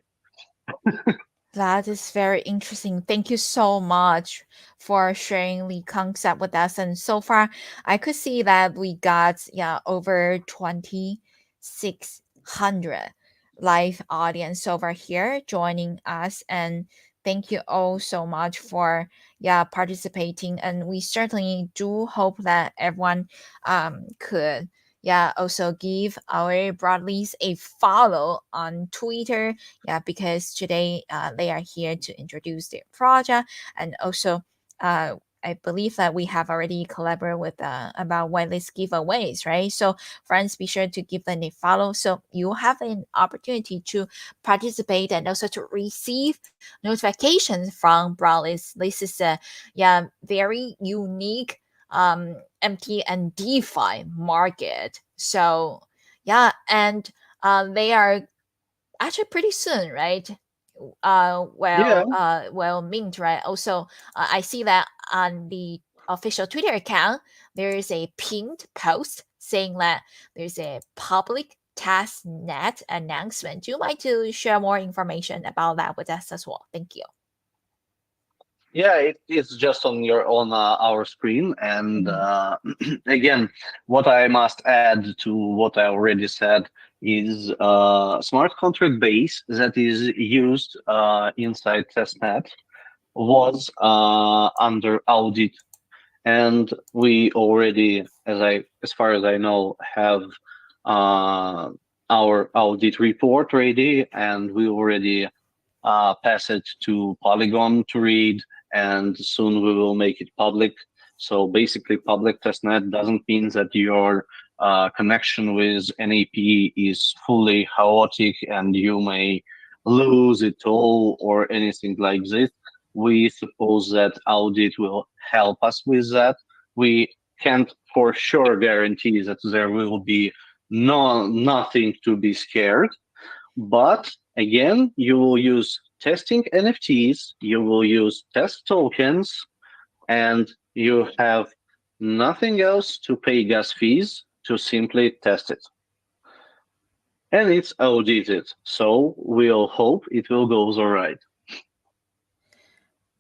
That is very interesting. Thank you so much for sharing the concept with us. And so far, I could see that we got over 2,600 live audience over here joining us. And thank you all so much for participating. And we certainly do hope that everyone could also give our broadleys a follow on Twitter, because today they are here to introduce their project. And also I believe that we have already collaborated with about whitelist giveaways, right? So friends, be sure to give them a follow so you have an opportunity to participate and also to receive notifications from broadlist. This is a very unique MT and DeFi market. So and they are actually pretty soon, right? Well, mint, right? Also, I see that on the official Twitter account, there is a pinned post saying that there's a public test net announcement. Do you mind to share more information about that with us as well? Thank you. Yeah, it's just on our screen. And Mhm. again, what I must add to what I already said is smart contract base that is used inside testnet was under audit, and we already, as far as I know, have uh, our audit report ready, and we already pass it to Polygon to read, and soon we will make it public. So basically, public testnet doesn't mean that your connection with NAP is fully chaotic and you may lose it all or anything like this. We suppose that audit will help us with that. We can't for sure guarantee that there will be nothing to be scared, but again, you will use testing NFTs, you will use test tokens, and you have nothing else to pay gas fees to simply test it. And it's audited, so we'll hope it will go all right.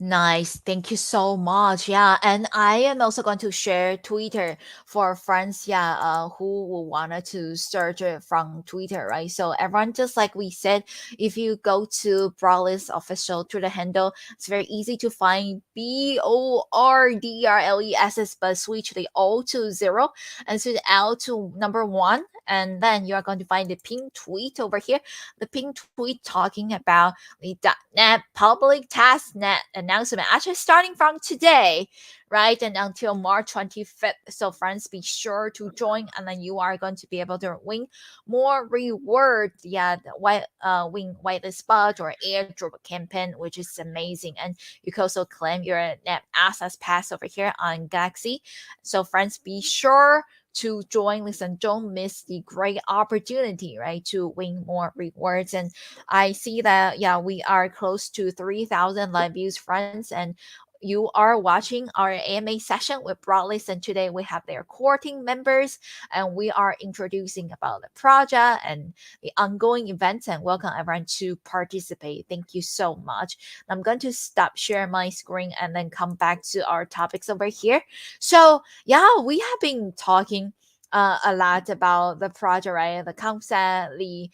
Nice. Thank you so much. Yeah. And I am also going to share Twitter for friends, yeah, who will wanted to search it from Twitter, right? So everyone, just like we said, if you go to b0rder1ess official Twitter handle, it's very easy to find b0rder1ess, but switch the O to 0 and switch L to number 1. And then you are going to find the pin tweet over here. The pin tweet talking about the .NET public testnet announcement, actually starting from today, right? And until March 25th. So friends, be sure to join, and then you are going to be able to win more rewards. Yeah, the win whitelist spot or airdrop campaign, which is amazing. And you can also claim your net access pass over here on Galaxy. So friends, be sure to join. Listen, don't miss the great opportunity, right, to win more rewards. And I see that, yeah, we are close to 3,000 live views, friends, and you are watching our AMA session with b0rder1ess, and today we have their core team members, and we are introducing about the project and the ongoing events, and welcome everyone to participate. Thank you so much. I'm going to stop sharing my screen and then come back to our topics over here. So yeah, we have been talking a lot about the project, right? The concept, the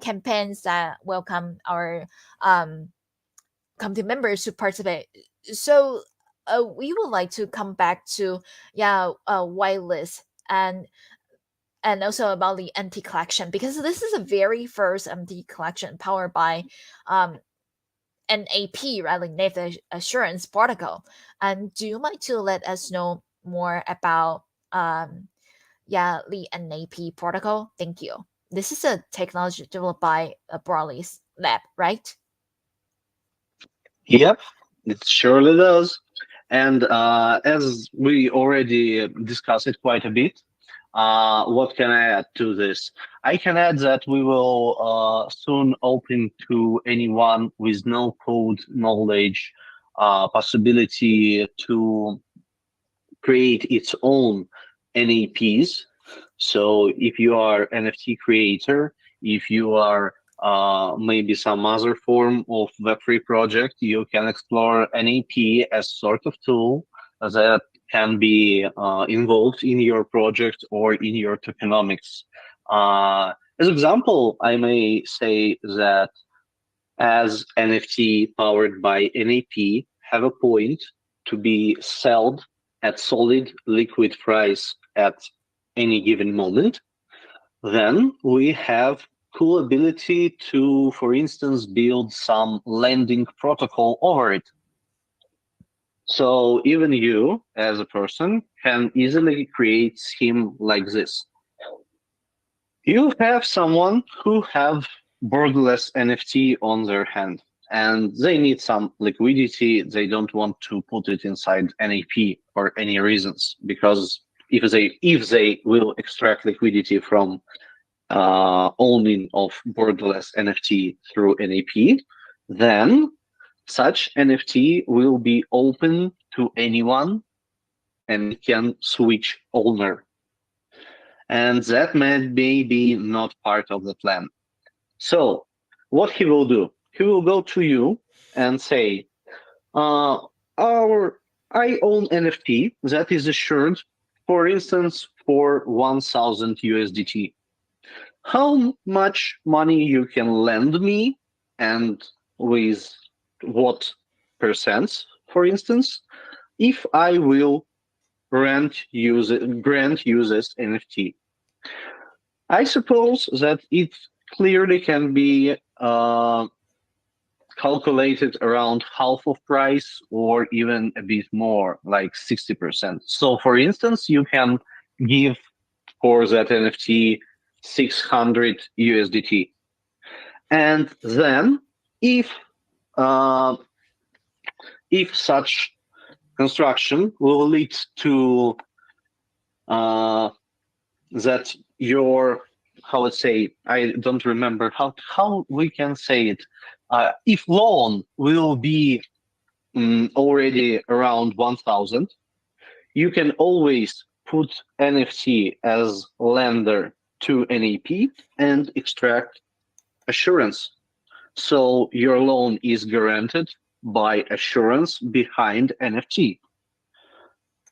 campaigns that welcome our um, community members to participate. So we would like to come back to, yeah, whitelist and also about the MT collection, because this is the very first MT collection powered by um, NAP, right? Like Native Assurance Protocol. And do you mind to let us know more about um, yeah, the NAP protocol? Thank you. This is a technology developed by b0rder1ess lab, right? Yep, it surely does. And as we already discussed it quite a bit, what can I add to this? I can add that we will soon open to anyone with no code knowledge possibility to create its own NAPs. So if you are NFT creator, if you are maybe some other form of Web3 project, you can explore NAP as sort of tool that can be involved in your project or in your tokenomics. As example, I may say that as NFT powered by NAP have a point to be sold at solid liquid price at any given moment, then we have cool ability to, for instance, build some lending protocol over it. So even you, as a person, can easily create scheme like this. You have someone who have borderless NFT on their hand, and they need some liquidity. They don't want to put it inside NAP for any reasons, because if they will extract liquidity from owning of borderless NFT through NAP, then such NFT will be open to anyone and it can switch owner. And that may be not part of the plan. So what he will do, he will go to you and say, uh, our I own NFT that is assured, for instance, for 1,000 USDT. How much money you can lend me, and with what percents, for instance, if I will grant users NFT. I suppose that it clearly can be calculated around half of price or even a bit more, like 60%. So for instance, you can give for that NFT 600 USDT. And then uh, if such construction will lead to uh, that your, how let's say, I don't remember how we can say it. If loan will be already around 1,000, you can always put NFT as lender to NAP and extract assurance. So your loan is guaranteed by assurance behind NFT.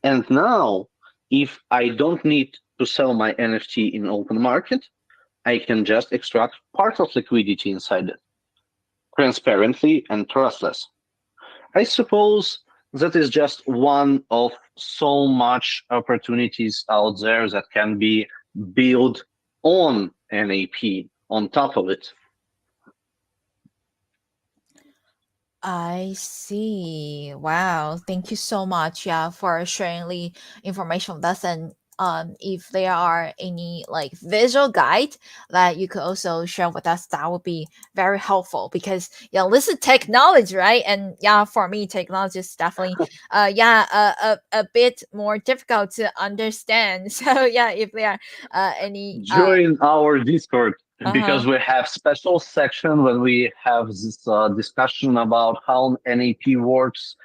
And now, if I don't need to sell my NFT in open market, I can just extract part of liquidity inside it, transparently and trustless. I suppose that is just one of so much opportunities out there that can be built on NAP on top of it. I see. Wow. Thank you so much, yeah, for sharing the information with us. And if there are any like visual guide that you could also share with us, that would be very helpful because yeah, this is technology, right? And yeah, for me, technology is definitely a bit more difficult to understand. So yeah, if there are any Join our Discord uh-huh. because we have special section when we have this discussion about how NAP works.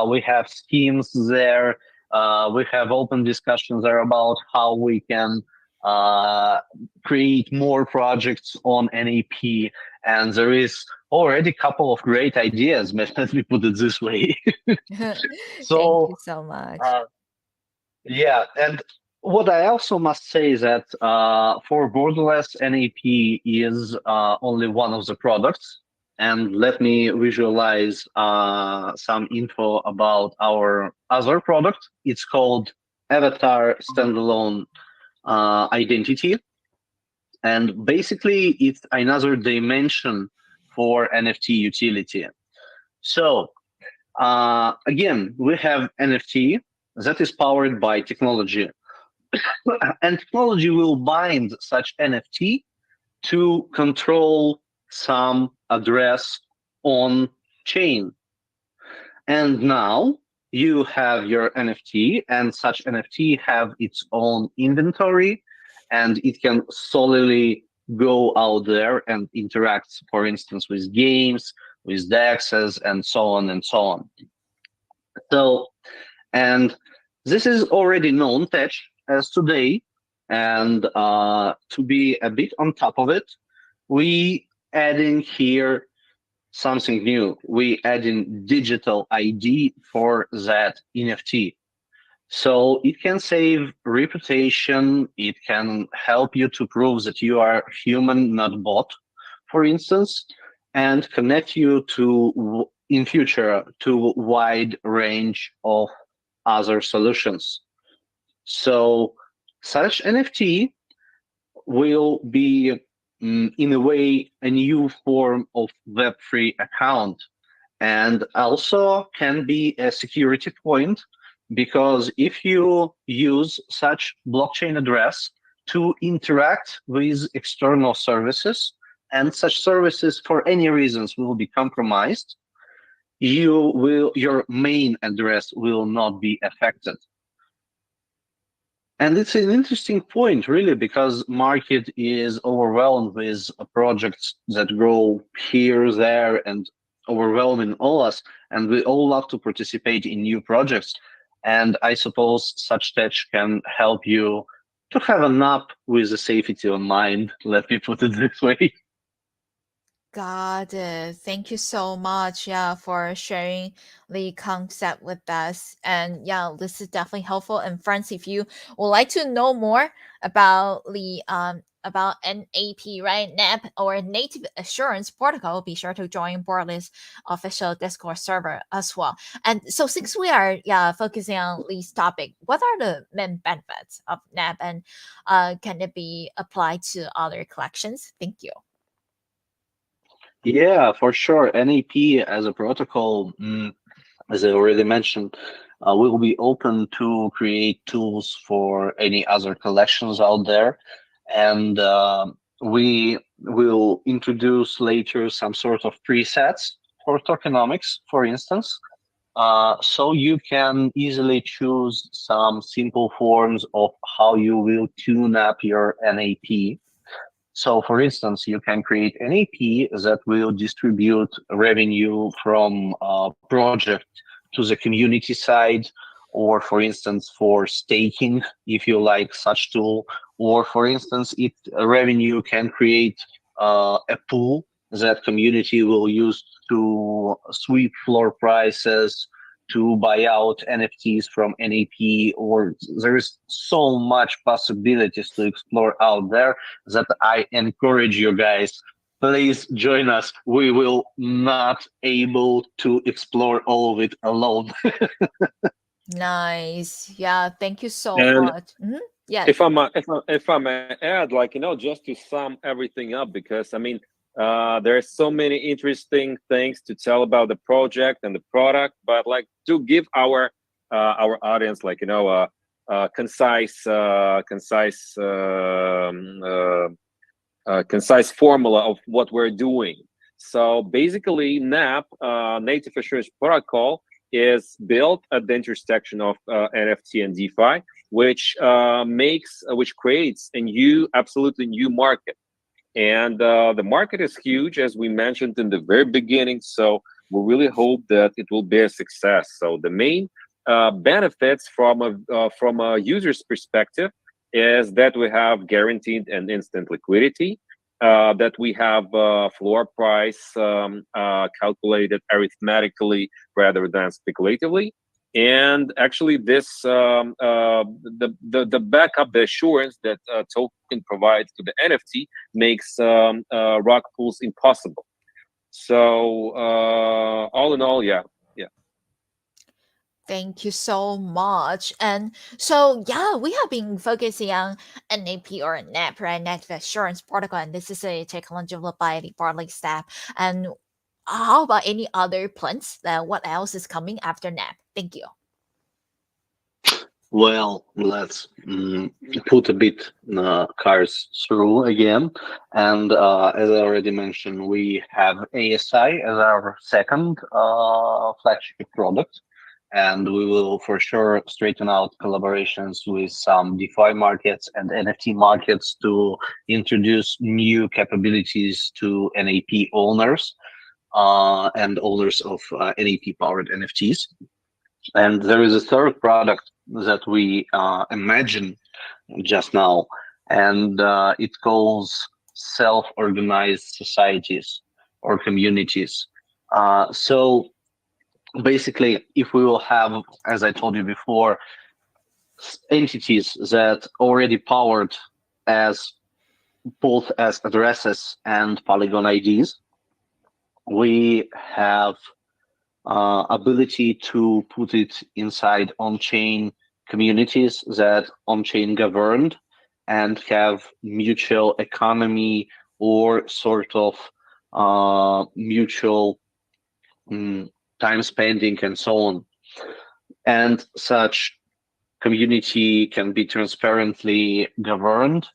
We have schemes there. We have open discussions there about how we can create more projects on NAP. And there is already a couple of great ideas, let me put it this way. Thank So you so much. uh, yeah, and what I also must say is that for borderless, NAP is only one of the products. And let me visualize some info about our other product. It's called Avatar Standalone Identity. And basically, it's another dimension for NFT utility. So again, we have NFT that is powered by technology. And technology will bind such NFT to control some address on chain. And now you have your NFT, and such NFT have its own inventory, and it can solely go out there and interact, for instance, with games, with DEXs, and so on and so on. So, and this is already known tech as today. And to be a bit on top of it, we adding here something new. We adding digital ID for that NFT. So it can save reputation. It can help you to prove that you are human, not bot, for instance, and connect you to in future to wide range of other solutions. So such NFT will be in a way a new form of Web3 account, and also can be a security point, because if you use such blockchain address to interact with external services, and such services for any reasons will be compromised, your main address will not be affected. And it's an interesting point, really, because market is overwhelmed with projects that grow here, there, and overwhelming all us. And we all love to participate in new projects. And I suppose such tech can help you to have a nap with the safety on mind. Let me put it this way. Got it. Thank you so much, yeah, for sharing the concept with us. And yeah, this is definitely helpful. And friends, if you would like to know more about NAP, right? NAP or Native Assurance Protocol, be sure to join b0rder1ess official Discord server as well. And so since we are focusing on this topic, what are the main benefits of NAP, and can it be applied to other collections? Thank you. Yeah, for sure. NAP as a protocol, as I already mentioned, will be open to create tools for any other collections out there. And we will introduce later some sort of presets for tokenomics, for instance. So you can easily choose some simple forms of how you will tune up your NAP. So, for instance, you can create an AP that will distribute revenue from a project to the community side, or for instance, for staking, if you like such tool, or for instance, it revenue can create a pool that community will use to sweep floor prices, to buy out NFTs from NAP, or there is so much possibilities to explore out there that I encourage you guys. Please join us. We will not able to explore all of it alone. Nice. Yeah, thank you so And much. Yes. if I may add, like, just to sum everything up, because I mean, there are so many interesting things to tell about the project and the product, but like to give our audience, like, concise formula of what we're doing. So basically, NAP, Native Assurance Protocol, is built at the intersection of NFT and DeFi, which creates a absolutely new market. And the market is huge, as we mentioned in the very beginning. So we really hope that it will be a success. So the main benefits from a user's perspective is that we have guaranteed and instant liquidity, that we have floor price calculated arithmetically rather than speculatively. And actually, this the backup, the assurance that token provides to the NFT makes rug pulls impossible. So all in all, yeah. Thank you so much. And so, yeah, we have been focusing on NAP or NAP, right? Native Assurance Protocol. And this is a technology developed by the b0rder1ess staff. And how about any other plans? What else is coming after NAP? Thank you. Well, let's put a bit cars through again. And as I already mentioned, we have ASI as our second flagship product. And we will for sure straighten out collaborations with some DeFi markets and NFT markets to introduce new capabilities to NAP owners and owners of NAP powered NFTs. And there is a third product that we imagine just now, and it calls self-organized societies or communities. So basically, if we will have, as I told you before, entities that already powered as both as addresses and Polygon IDs, we have ability to put it inside on-chain communities that on-chain governed and have mutual economy or sort of mutual time spending and so on. And such community can be transparently governed.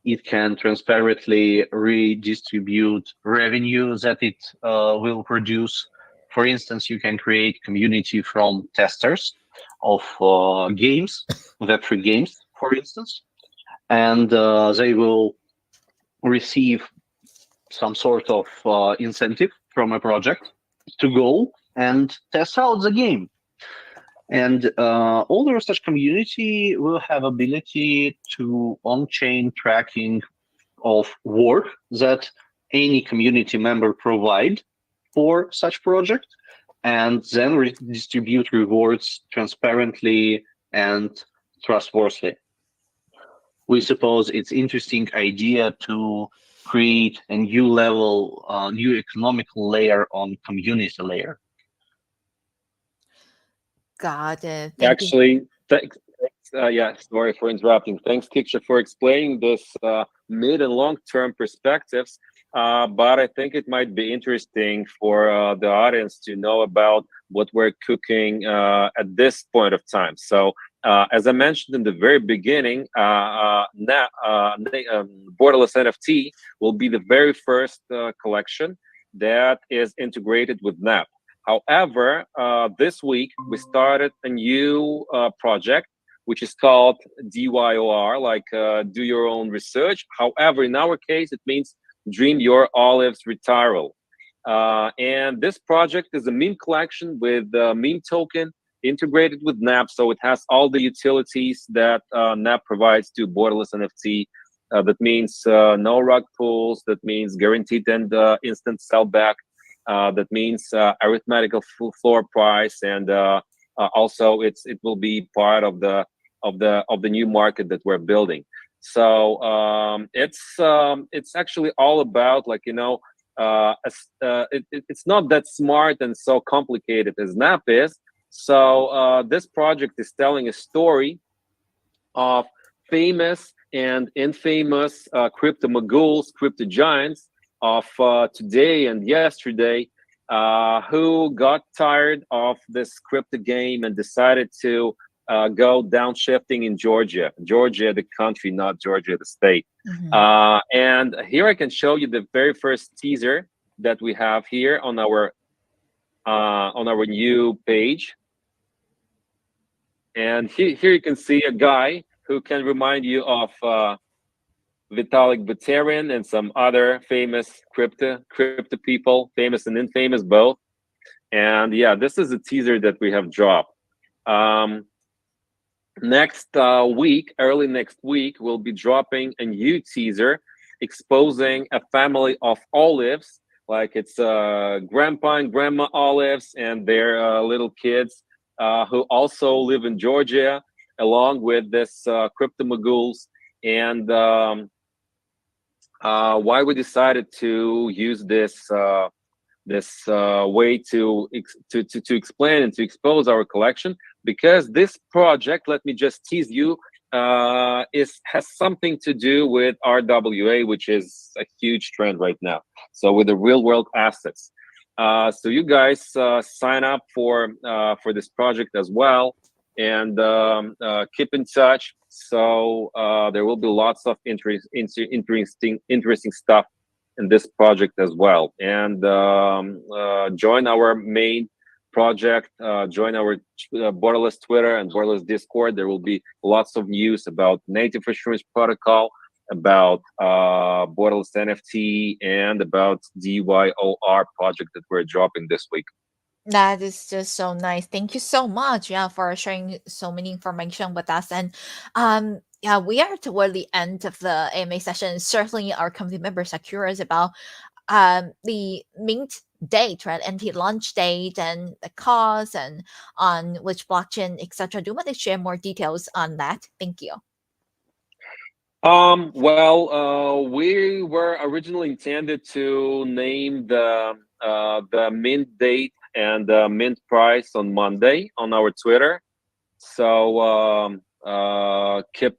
It can transparently redistribute revenue that it will produce. For instance, you can create community from testers of games, Web3 games, for instance, and they will receive some sort of incentive from a project to go and test out the game. And all the research community will have ability to on-chain tracking of work that any community member provide for such project, and then distribute rewards transparently and trustworthy. We suppose it's interesting idea to create a new level, new economical layer on community layer. Got it. Thank you. Actually, yeah, sorry for interrupting. Thanks, Kiksha, for explaining this mid and long term perspectives. But I think it might be interesting for the audience to know about what we're cooking at this point of time. So, as I mentioned in the very beginning, Borderless NFT will be the very first collection that is integrated with NAP. However, this week we started a new project which is called DYOR, like do your own research. However, in our case, it means Dream Your Olives Retiral. And this project is a meme collection with meme token integrated with NAP. So it has all the utilities that NAP provides to Borderless NFT. That means no rug pulls, that means guaranteed and instant sellback. That means arithmetical floor price, and also it will be part of the new market that we're building. So it's actually all about, like, it's not that smart and so complicated as NAP is. So this project is telling a story of famous and infamous crypto moguls, crypto giants of today and yesterday, who got tired of this crypto game and decided to go downshifting in Georgia. Georgia, the country, not Georgia, the state. And here I can show you the very first teaser that we have here on our new page. And here you can see a guy who can remind you of Vitalik Buterin and some other famous crypto people, famous and infamous both. And yeah, this is a teaser that we have dropped. Next week, early next week, we'll be dropping a new teaser exposing a family of olives, like it's grandpa and grandma olives and their little kids, who also live in Georgia, along with this crypto moguls. And why we decided to use this way to explain and to expose our collection, because this project, let me just tease you, has something to do with RWA, which is a huge trend right now. So with the real world assets. So you guys sign up for this project as well, and keep in touch. So there will be lots of interesting stuff in this project as well. And join our main project, join our Borderless Twitter and Borderless Discord. There will be lots of news about native insurance protocol, about Borderless NFT, and about DYOR project that we're dropping this week. That is just so nice. Thank you so much, yeah, for sharing so many information with us. And yeah, we are toward the end of the AMA session. Certainly our community members are curious about the mint date, right? And the launch date and the cost and on which blockchain, etc. Do you want to share more details on that? Thank you. Well, we were originally intended to name the mint date and mint price on Monday on our Twitter. So keep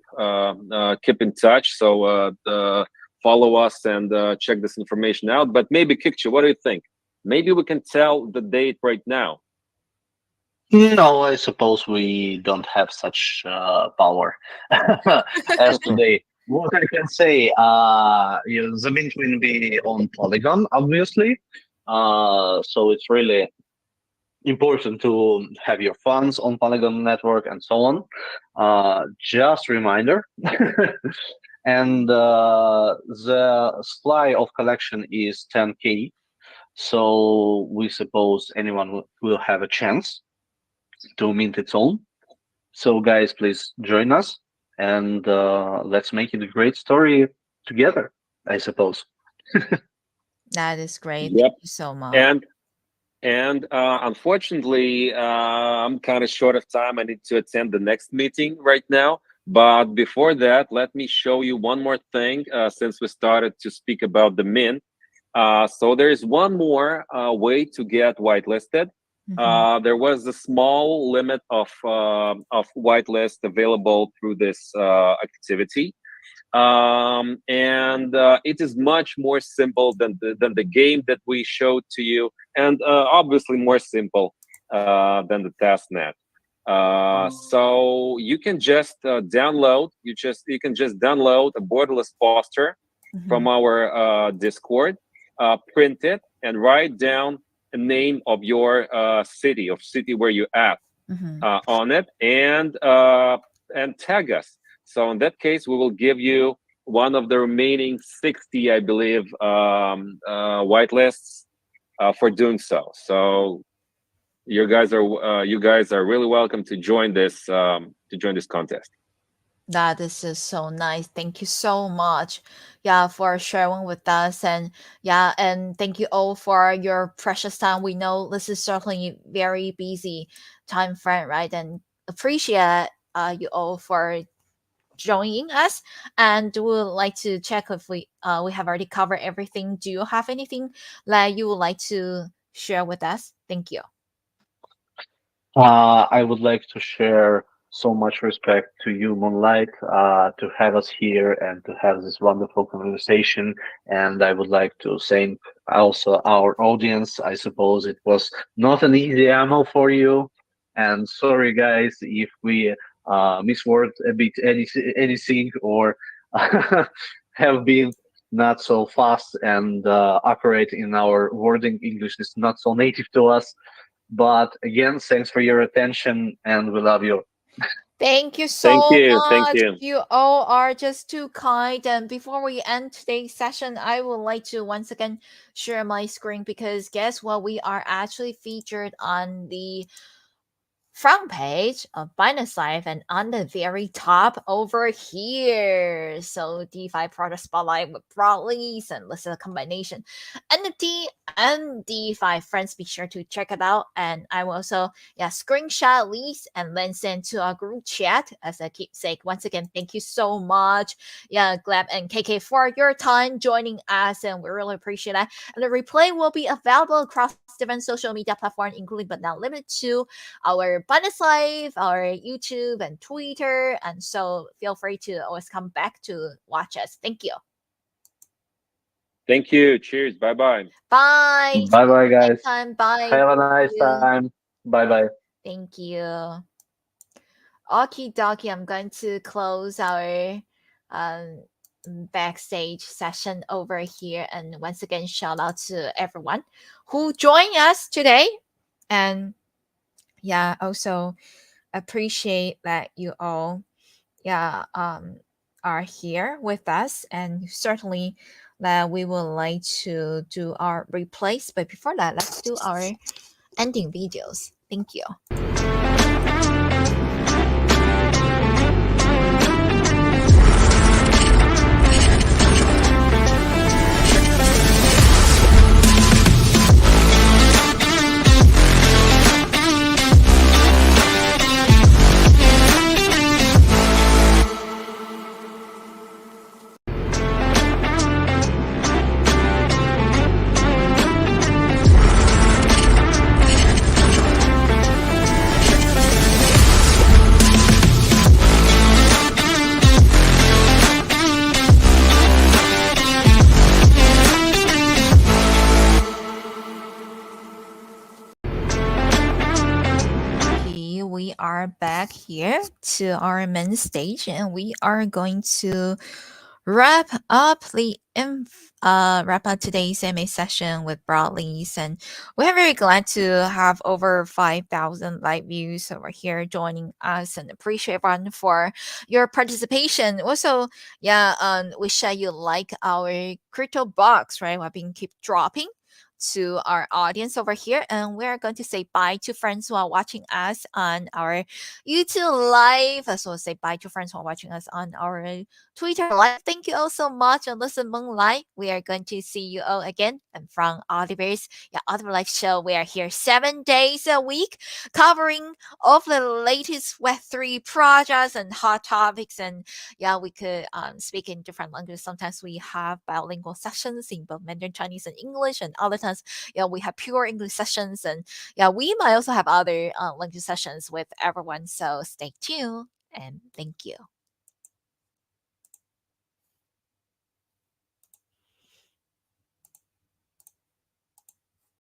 in touch. So follow us and check this information out. But maybe, Kikcha, what do you think? Maybe we can tell the date right now. No, I suppose we don't have such power as today. What I can say, the mint will be on Polygon, obviously. So it's really important to have your funds on Polygon network and so on. Just reminder. And the supply of collection is 10K. So we suppose anyone will have a chance to mint its own. So guys, please join us, and let's make it a great story together, I suppose. That is great. Thank Yep. you so much. And unfortunately, I'm kind of short of time. I need to attend the next meeting right now. But before that, let me show you one more thing since we started to speak about the mint. So there is one more way to get whitelisted. Mhm. There was a small limit of whitelist available through this activity, and it is much more simple than the game that we showed to you, and obviously more simple than the testnet. So you can just you can just download a borderless poster from Mhm. our Discord, print it, and write down a name of your city where you at Mhm. on it, and tag us. So in that case, we will give you one of the remaining 60, I believe, whitelists for doing so. So you guys are really welcome to join this contest. That is just so nice. Thank you so much, yeah, for sharing with us, and yeah, and thank you all for your precious time. We know this is certainly very busy time frame, right? And appreciate you all for joining us. And we would like to check if we have already covered everything. Do you have anything that you would like to share with us? Thank you. I would like to share so much respect to you, Moonlight, to have us here and to have this wonderful conversation. And I would like to thank also our audience. I suppose it was not an easy ammo for you. And sorry, guys, if we misword a bit anything or have been not so fast and accurate in our wording. English is not so native to us. But again, thanks for your attention and we love you. Thank you Thank so you, thank much. you. You all are just too kind. And before we end today's session, I would like to once again share my screen because guess what? We are actually featured on the front page of Binance Live and on the very top over here. So DeFi product spotlight with broadleads and listen combination NFT and DeFi friends. Be sure to check it out. And I will also screenshot leads and then send to our group chat as a keepsake. Once again, thank you so much. Yeah, Gleb and KK for your time joining us, and we really appreciate that. And the replay will be available across different social media platforms, including but not limited to our Bundes Live, our YouTube and Twitter. And so feel free to always come back to watch us. Thank you. Thank you. Cheers. Bye bye. Bye. See Bye bye, you next guys. time. Bye. Have a Thank nice you. time. Bye bye. Thank you. Okie dokie. I'm going to close our um, backstage session over here. And once again, shout out to everyone who joined us today. And yeah, also appreciate that you all are here with us, and certainly that we would like to do our replace, but before that, let's do our ending videos. Thank you. Okay, we are back here to our main stage, and we are going to wrap up today's MA session with Broadleys, and we're very glad to have over 5,000 live views over here joining us, and appreciate everyone for your participation. Also, we share you like our crypto box, right? We've been keep dropping to our audience over here, and we're going to say bye to friends who are watching us on our YouTube live, as well as say bye to friends who are watching us on our Twitter live. Thank you all so much. And listen, Moonlight, we are going to see you all again. And from Ultiverse, yeah, Ultiverse Live Show, we are here 7 days a week, covering all of the latest Web3 projects and hot topics. And yeah, we could speak in different languages. Sometimes we have bilingual sessions in both Mandarin, Chinese, and English, and other times, yeah, we have pure English sessions. And yeah, we might also have other language sessions with everyone. So stay tuned and thank you.